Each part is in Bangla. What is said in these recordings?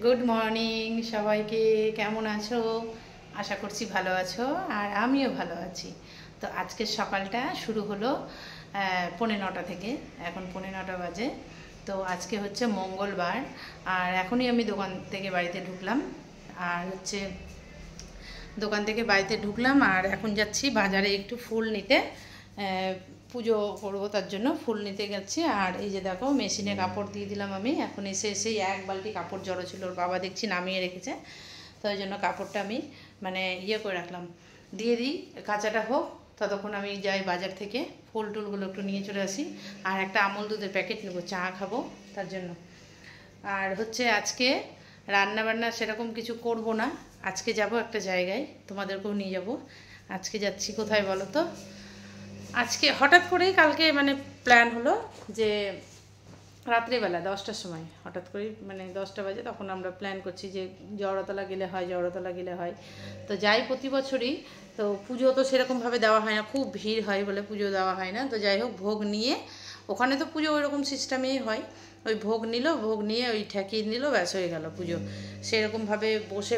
গুড মর্নিং সবাইকে। কেমন আছো? আশা করছি ভালো আছো, আর আমিও ভালো আছি। তো আজকের সকালটা শুরু হলো 9:45 থেকে। এখন 9:45 বাজে। তো আজকে হচ্ছে মঙ্গলবার, আর এখনই আমি দোকান থেকে বাড়িতে ঢুকলাম। আর হচ্ছে দোকান থেকে বাড়িতে ঢুকলাম আর এখন যাচ্ছি বাজারে একটু ফুল নিতে। পুজো করবো, তার জন্য ফুল নিতে গেছি। আর এই যে দেখো, মেশিনে কাপড় দিয়ে দিলাম আমি। এখন এসে এক বালতি কাপড় জড়ো ছিল, ওর বাবা দেখছি নামিয়ে রেখেছে। তো ওই জন্য কাপড়টা আমি ইয়ে করে রাখলাম, দিয়ে দিই, কাঁচাটা হোক। ততক্ষণ আমি যাই বাজার থেকে ফুল টুলগুলো একটু নিয়ে চলে আসি। আর একটা আমুল দুধের প্যাকেট নেবো, চা খাবো তার জন্য। আর হচ্ছে আজকে রান্না বান্না সেরকম কিছু করব না। আজকে যাব একটা জায়গায়, তোমাদেরকেও নিয়ে যাব। আজকে যাচ্ছি কোথায় বলো তো? আজকে হঠাৎ করেই কালকে প্ল্যান হলো যে রাত্রেবেলা 10টার সময় হঠাৎ করেই 10টা বাজে, তখন আমরা প্ল্যান করছি যে জড়তলা গেলে হয়। তো যাই প্রতি বছরই। তো পুজো তো সেরকমভাবে দেওয়া হয় না, খুব ভিড় হয় বলে পুজো দেওয়া হয় না। তো যাই হোক, ভোগ নিয়ে, ওখানে তো পুজো ওইরকম সিস্টেমেই হয়। ওই ভোগ নিয়ে ওই ঠেকিয়ে নিল, ব্যাস হয়ে গেল পুজো। সেরকমভাবে বসে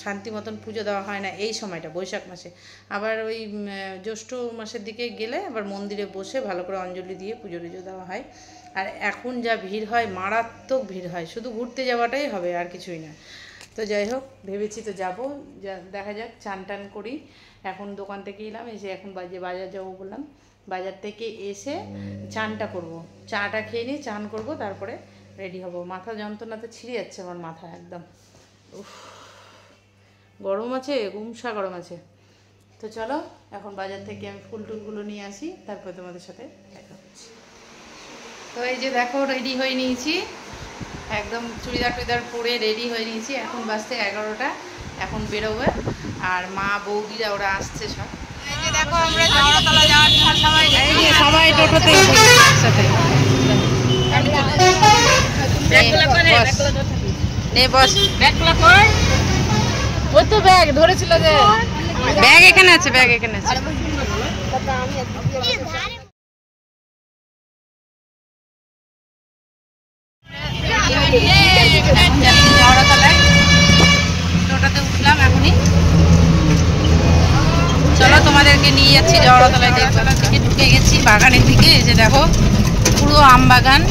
শান্তি মতন পুজো দেওয়া হয় না এই সময়টা, বৈশাখ মাসে। আবার ওই জ্যৈষ্ঠ মাসের দিকে গেলে আবার মন্দিরে বসে ভালো করে অঞ্জলি দিয়ে পুজো টুজো দেওয়া হয়। আর এখন যা ভিড় হয়, মারাত্মক ভিড় হয়, শুধু ঘুরতে যাওয়াটাই হবে, আর কিছুই না। তো যাই হোক, ভেবেছি তো যাবো, দেখা যাক। চান টান করি। এখন দোকান থেকে এলাম, এসে এখন বাজার যাবো বললাম। বাজার থেকে এসে চানটা করব, চাটা খেয়ে নিয়ে চান করব, তারপরে রেডি হব। মাথা যন্ত্রণাতে ছিঁড়ে যাচ্ছে আমার মাথা একদম। উফ, গরম আছে, গুমসা গরম আছে। তো চলো, এখন বাজার থেকে আমি ফুল টুলগুলো নিয়ে আসি, তারপরে তোমাদের সাথে দেখা হচ্ছে। তো এই যে দেখো, রেডি হয়ে নিয়েছি একদম, চুড়িদার টুড়িদার পরে রেডি হয়ে নিয়েছি। এখন বাজতে 11টা, এখন বেরোবে। আর মা বৌদিরা ওরা আসছে সব। এই যে দেখো, আমরা জড়তলা যাওয়ার সবাই টোটোতে একসাথে। ওই তো ব্যাগ ধরেছিল, যে ব্যাগ এখানে আছে, ব্যাগ এখানে আছে। টোটোতে উঠলাম এখনই। চলো, তোমাদেরকে নিয়ে যাচ্ছি জড়তলায়। জড়তলা থেকে ঢুকে গেছি বাগানের দিকে। এই যে দেখো, পুরো আম বাগান।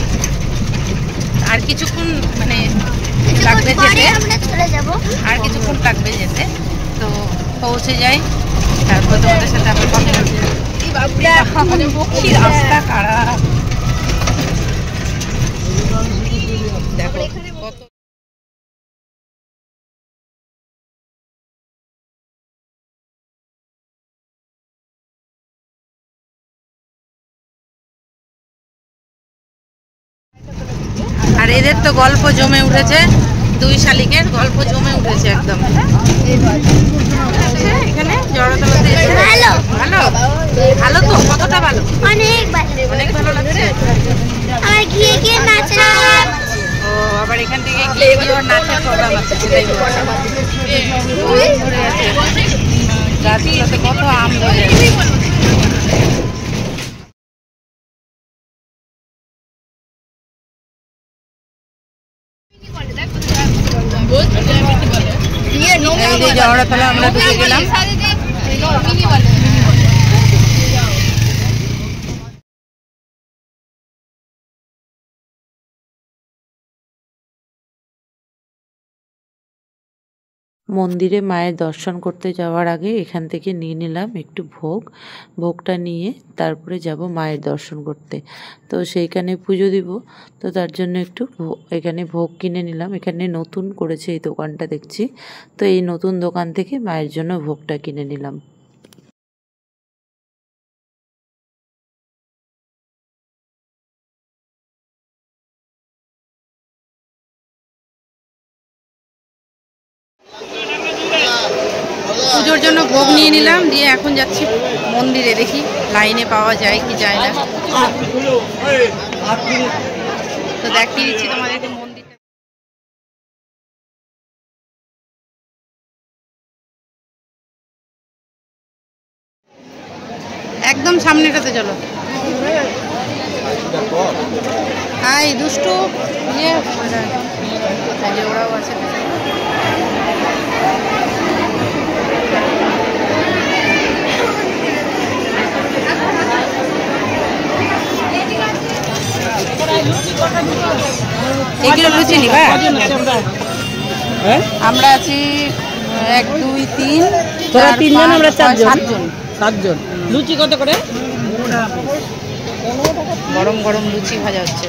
আর কিছুক্ষণ লাগবে যেতে, আর কিছুক্ষণ লাগবে যেতে। তো পৌঁছে যাই, তারপর তোমাদের সাথে আবার কথা বলছি। রাস্তা খারাপ দেখো কত। আর এদের তো গল্প জমে উঠেছে, দুই শালিকের গল্প জমে উঠেছে একদম। এখানে জড়তলাতে ভালো ভালো ভালো। তো কতটা ভালো? অনেক ভালো লাগছে। ও, আবার এখান থেকে গিয়ে ওর নাচের প্রোগ্রাম আছে, সেটাই গাছগুলোতে কত আম ধরে। জড়তলা আমরা ঢুকে গেলাম। মন্দিরে মায়ের দর্শন করতে যাওয়ার আগে এখান থেকে নিয়ে নিলাম একটু ভোগটা নিয়ে তারপরে যাব মায়ের দর্শন করতে। তো সেইখানে পুজো দিব, তো তার জন্য একটু এখানে ভোগ কিনে নিলাম। এখানে নতুন করেছে এই দোকানটা দেখছি, তো এই নতুন দোকান থেকে মায়ের জন্য ভোগটা কিনে নিলাম। পুজোর জন্য ভোগ নিয়ে নিলাম, দিয়ে এখন যাচ্ছি মন্দিরে। দেখি লাইনে পাওয়া যায় কি যায় না। তো দেখিয়ে দিচ্ছি তোমাদেরকে মন্দিরটা। একদম সামনেটাতে চলো। হাই দুষ্টু, যে ওরাও আছে। এগুলো লুচি নিবা? আমরা আছি 1 2 3, তোরা 3 জন, আমরা 4 জন। 7 জন। 7 জন। লুচি কত করে? গরম গরম লুচি ভাজা হচ্ছে।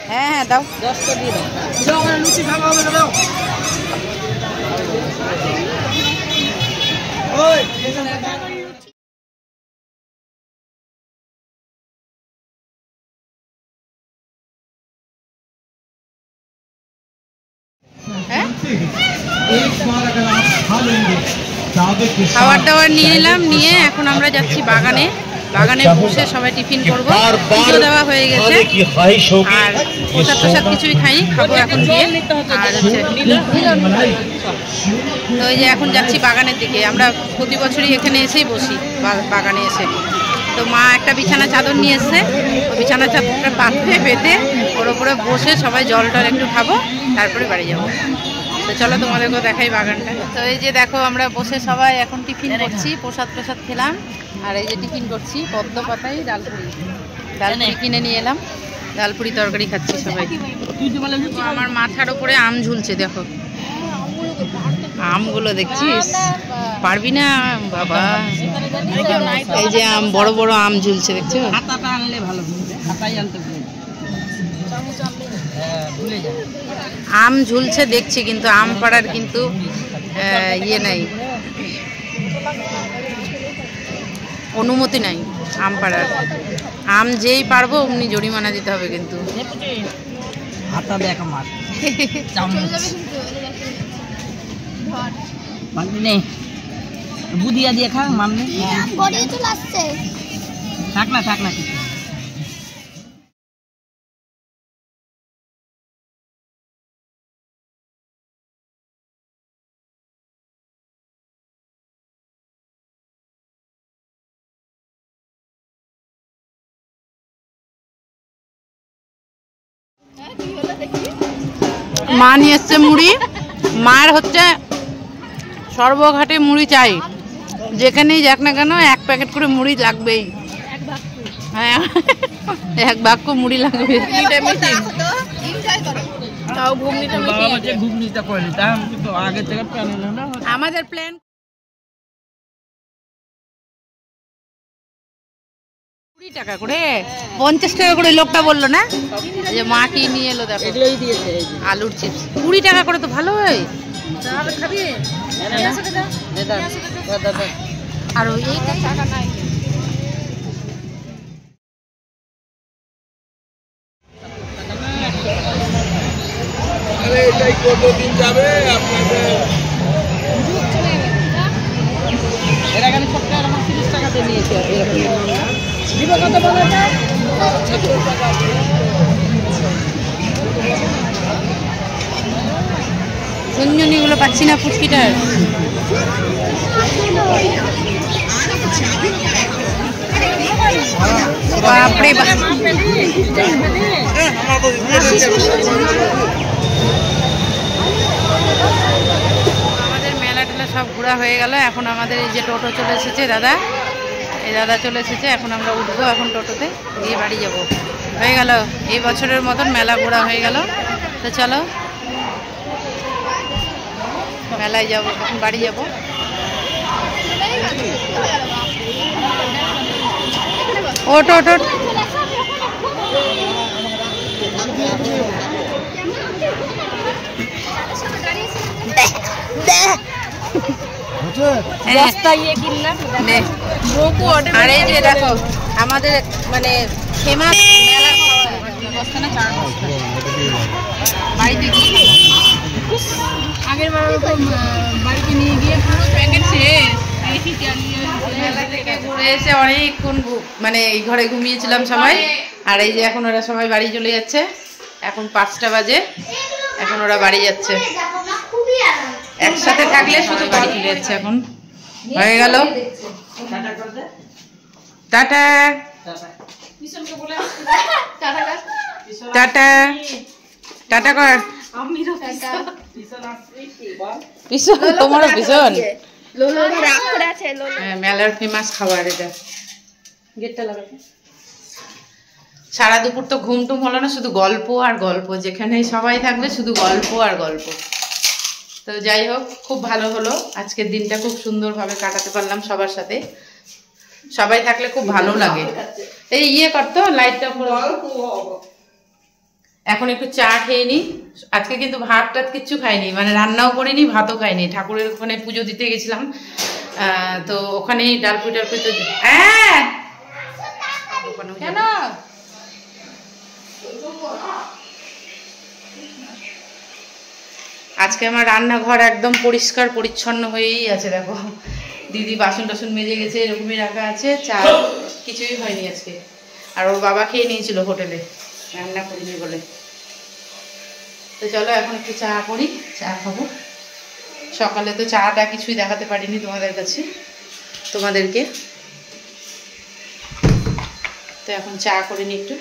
হ্যাঁ হ্যাঁ দাও, 10টা দিয়ে দাও। দাও আমার লুচি খাওয়া হবে না, দাও। ওই খাবার দাবার নিয়ে নিলাম, নিয়ে এখন আমরা যাচ্ছি বাগানে। বাগানে বসে সবাই টিফিন করবো। পুজো দেওয়া হয়ে গেছে আর প্রসাদ প্রসাদ কিছুই খাই, খাবো এখন গিয়ে। আর হচ্ছে তো এই যে এখন যাচ্ছি বাগানের দিকে। আমরা প্রতি বছরই এখানে এসেই বসি বাগানে এসে। তো মা একটা বিছানা চাদর নিয়ে এসছে, ওই বিছানা চাদরটা পাতলে পেতে ওর উপরে বসে সবাই জল টল একটু খাবো, তারপরে বাড়ি যাবো। তো চলো তোমাদেরকেও দেখাই বাগানটা। তো এই যে দেখো আমরা বসে সবাই এখন টিফিন করছি, প্রসাদ প্রসাদ খেলাম। আর এই যে টিফিন করছি পদ্ম পাতায় ডালপুরি। ডালপুরি কিনে নিয়ে এলাম, ডালপুরি তরকারি খাচ্ছি সবাই। আমার মাথার উপরে আম ঝুলছে, দেখো আমগুলো দেখছিস? পারবি না বাবা, এই যে আম, বড় বড় আম ঝুলছে দেখছো? হাতাটা আনলে ভালো, হাতাই আনতে ভুলে যায়। আম ঝুলছে দেখছি, কিন্তু আম পাড়ার কিন্তু ইয়ে নাই, অনুমতি নাই আম পাড়ার। আম যেই পারবো অমনি জরিমানা দিতে হবে কিন্তু। হাতা দেখ আমার নে বুদিয়া দিয়ে খা মামনি। থাক না থাক না। মা নিয়ে এসছে মুড়ি। মার হচ্ছে সর্বঘাটে মুড়ি চাই, যেখানেই যাক না কেন 1 প্যাকেট করে মুড়ি লাগবেই। হ্যাঁ, 1 বাক্য মুড়ি লাগবে। আমাদের প্ল্যান 20 টাকা করে, 50 টাকা করে লোকটা বললো না যে মা কি নিয়ে এলো, দেখো আলুর চিপস 20 টাকা করে, তো ভালো হয়। খাবি? আর এইটা টাকা নাই। এটাই কতদিন যাবে আপনাদের? এর আগে 30 টাকাতে নিয়েছে। দিব কত বলে? ঝুনঝুনিগুলো পাচ্ছি না ফুচকিটার। বাপরে বাপ, আমাদের মেলা টেলা সব ঘোরা হয়ে গেল। এখন আমাদের এই যে টোটো চলে এসেছে, দাদা, এই দাদা চলে এসেছে। এখন আমরা উঠবো এখন টোটোতে, গিয়ে বাড়ি যাব। হয়ে গেল এই বছরের মতন মেলা ঘোরা হয়ে গেল। তো চলো মেলায় যাবো, এখন বাড়ি যাব। ওট ওট ওট। আর এই যে দেখো আমাদের মানে ফেমাস মেলা বস্তা না 4 বস্তা বাড়িতে গিয়ে আগের বার বাড়িতে নিয়ে গিয়ে পুরো প্যাকেট শেষ। মেলা থেকে ঘুরে এসে অনেকক্ষণ মানে এই ঘরে ঘুমিয়েছিলাম সবাই। আর এই যে এখন ওরা সবাই বাড়ি চলে যাচ্ছে, এখন 5টা বাজে, এখন ওরা বাড়ি যাচ্ছে। একসাথে থাকলে শুধু বাড়ি চলে যাচ্ছে। এখন হয়ে গেল টাটা টাটা। টাটা টাটা কর। ভীষণ তোমারও ভীষণ মেলার ফেমাস খাবার এটা। গেটটা লাগাবে। সারা দুপুর তো ঘুম টুম হলো না, শুধু গল্প আর গল্প, যেখানে সবাই থাকবে শুধু গল্প আর গল্প। তো যাই হোক, খুব ভালো হলো আজকের দিনটা, খুব সুন্দরভাবে কাটাতে পারলাম সবার সাথে। সবাই থাকলে খুব ভালো লাগে। এই ইয়ে করতো লাইটটা পুরো। এখন একটু চা খেয়ে নি। আজকে কিন্তু ভাত টাত কিচ্ছু খাইনি, মানে রান্নাও করিনি, ভাতও খাইনি। ঠাকুরের ওখানে পুজো দিতে গেছিলাম, তো ওখানেই ডালপুই টালপুই তো কেন আজকে আমার রান্নাঘর একদম পরিষ্কার পরিচ্ছন্ন হয়েই আছে। দেখো দিদি বাসন টাসন মেজে গেছে, এরকমই রাখা আছে। চা কিছুই হয়নি আজকে। আর ওর বাবা খেয়ে নিয়েছিল হোটেলে, রান্না করিনি বলে। তো চলো এখন একটু চা করি, চা খাবো। সকালে তো চাটা কিছুই দেখাতে পারিনি তোমাদের কাছে, তোমাদেরকে। তো এখন চা করিনি একটু।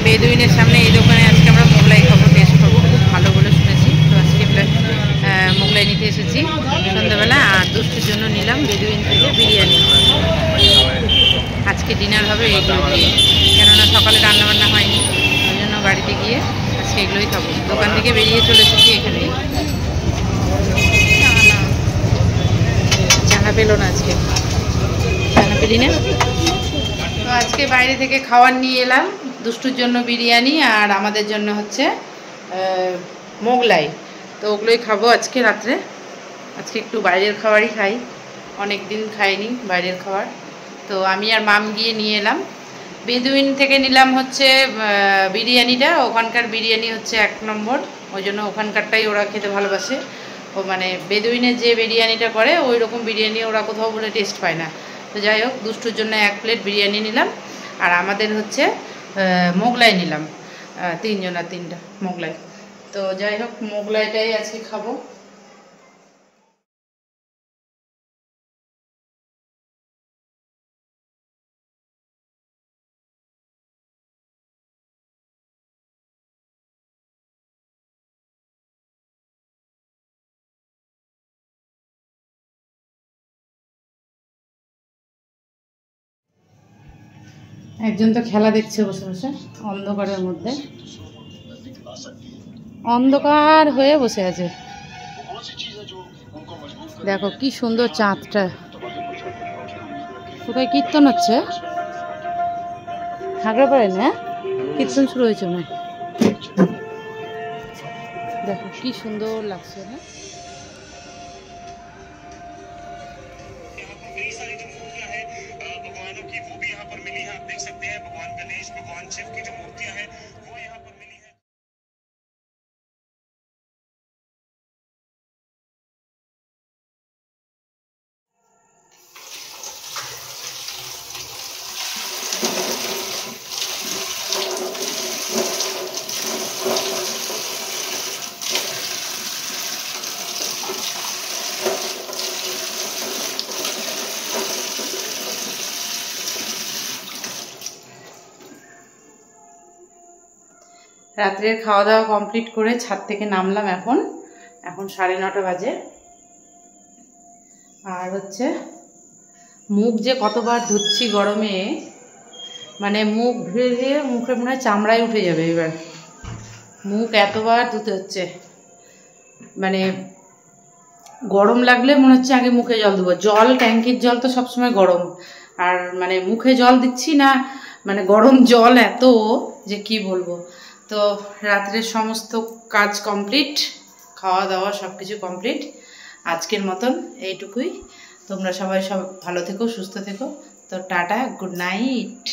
বেদুইনের সামনে এই দোকানে আজকে আমরা মোগলাই খাবো, টেস্ট করবো, ভালো বলে শুনেছি। তো আজকে মোগলাই নিতে এসেছি সন্ধ্যাবেলা। আর দুষ্টুর জন্য নিলাম বেদুইন থেকে বিরিয়ানি। আজকে ডিনার হবে এগুলো দিয়ে, কেননা সকালে রান্নাবান্না হয়নি, ওই জন্য বাড়িতে গিয়ে আজকে এগুলোই খাবো। দোকান থেকে বেরিয়ে চলে এসেছি এখানেই। চানা পেলো না আজকে, চানা পেলি না। তো আজকে বাইরে থেকে খাবার নিয়ে এলাম, দুষ্টুর জন্য বিরিয়ানি আর আমাদের জন্য হচ্ছে মোগলাই। তো ওগুলোই খাবো আজকে রাত্রে। আজকে একটু বাইরের খাবারই খাই, অনেক দিন খাইনি বাইরের খাবার। তো আমি আর মাম গিয়ে নিয়ে এলাম। বেদুইন থেকে নিলাম হচ্ছে বিরিয়ানিটা, ওখানকার বিরিয়ানি হচ্ছে 1 নম্বর, ওই জন্য ওখানকারটাই ওরা খেতে ভালোবাসে। ও মানে বেদুইনের যে বিরিয়ানিটা করে ওই রকম বিরিয়ানি ওরা কোথাও বলে টেস্ট পায় না। তো যাই হোক, দুষ্টুর জন্য 1 প্লেট বিরিয়ানি নিলাম, আর আমাদের হচ্ছে মোগলাই নিলাম, 3 জনের 3টা মোগলাই। তো যাই হোক, মোগলাইটাই আজকে খাবো। একজন তো খেলা দেখছে বসে বসে অন্ধকারের মধ্যে, অন্ধকার হয়ে বসে আছে। দেখো কি সুন্দর চাঁদটা, কোথায় কীর্তন হচ্ছে, হাগড়াপাড়ায় না কীর্তন শুরু হয়েছে না। দেখো কি সুন্দর লাগছে না। রাত্রের খাওয়া দাওয়া কমপ্লিট করে ছাদ থেকে নামলাম। এখন 9:30 বাজে। আর হচ্ছে মুখ যে কতবার ধুচ্ছি গরমে, মানে মুখ ধুয়ে ধুয়ে মুখে মনে হয় চামড়ায় উঠে যাবে। এবার মুখ এতবার ধুতে হচ্ছে, মানে গরম লাগলে মনে হচ্ছে আগে মুখে জল দেবো। জল, ট্যাঙ্কির জল তো সবসময় গরম, আর মানে মুখে জল দিচ্ছি না, মানে গরম জল এত যে কি বলবো। তো রাত্রের সমস্ত কাজ কমপ্লিট, খাওয়া দাওয়া সব কিছু কমপ্লিট। আজকের মতন এইটুকুই। তোমরা সবাই ভালো থেকো, সুস্থ থেকো। তো টাটা, গুড নাইট।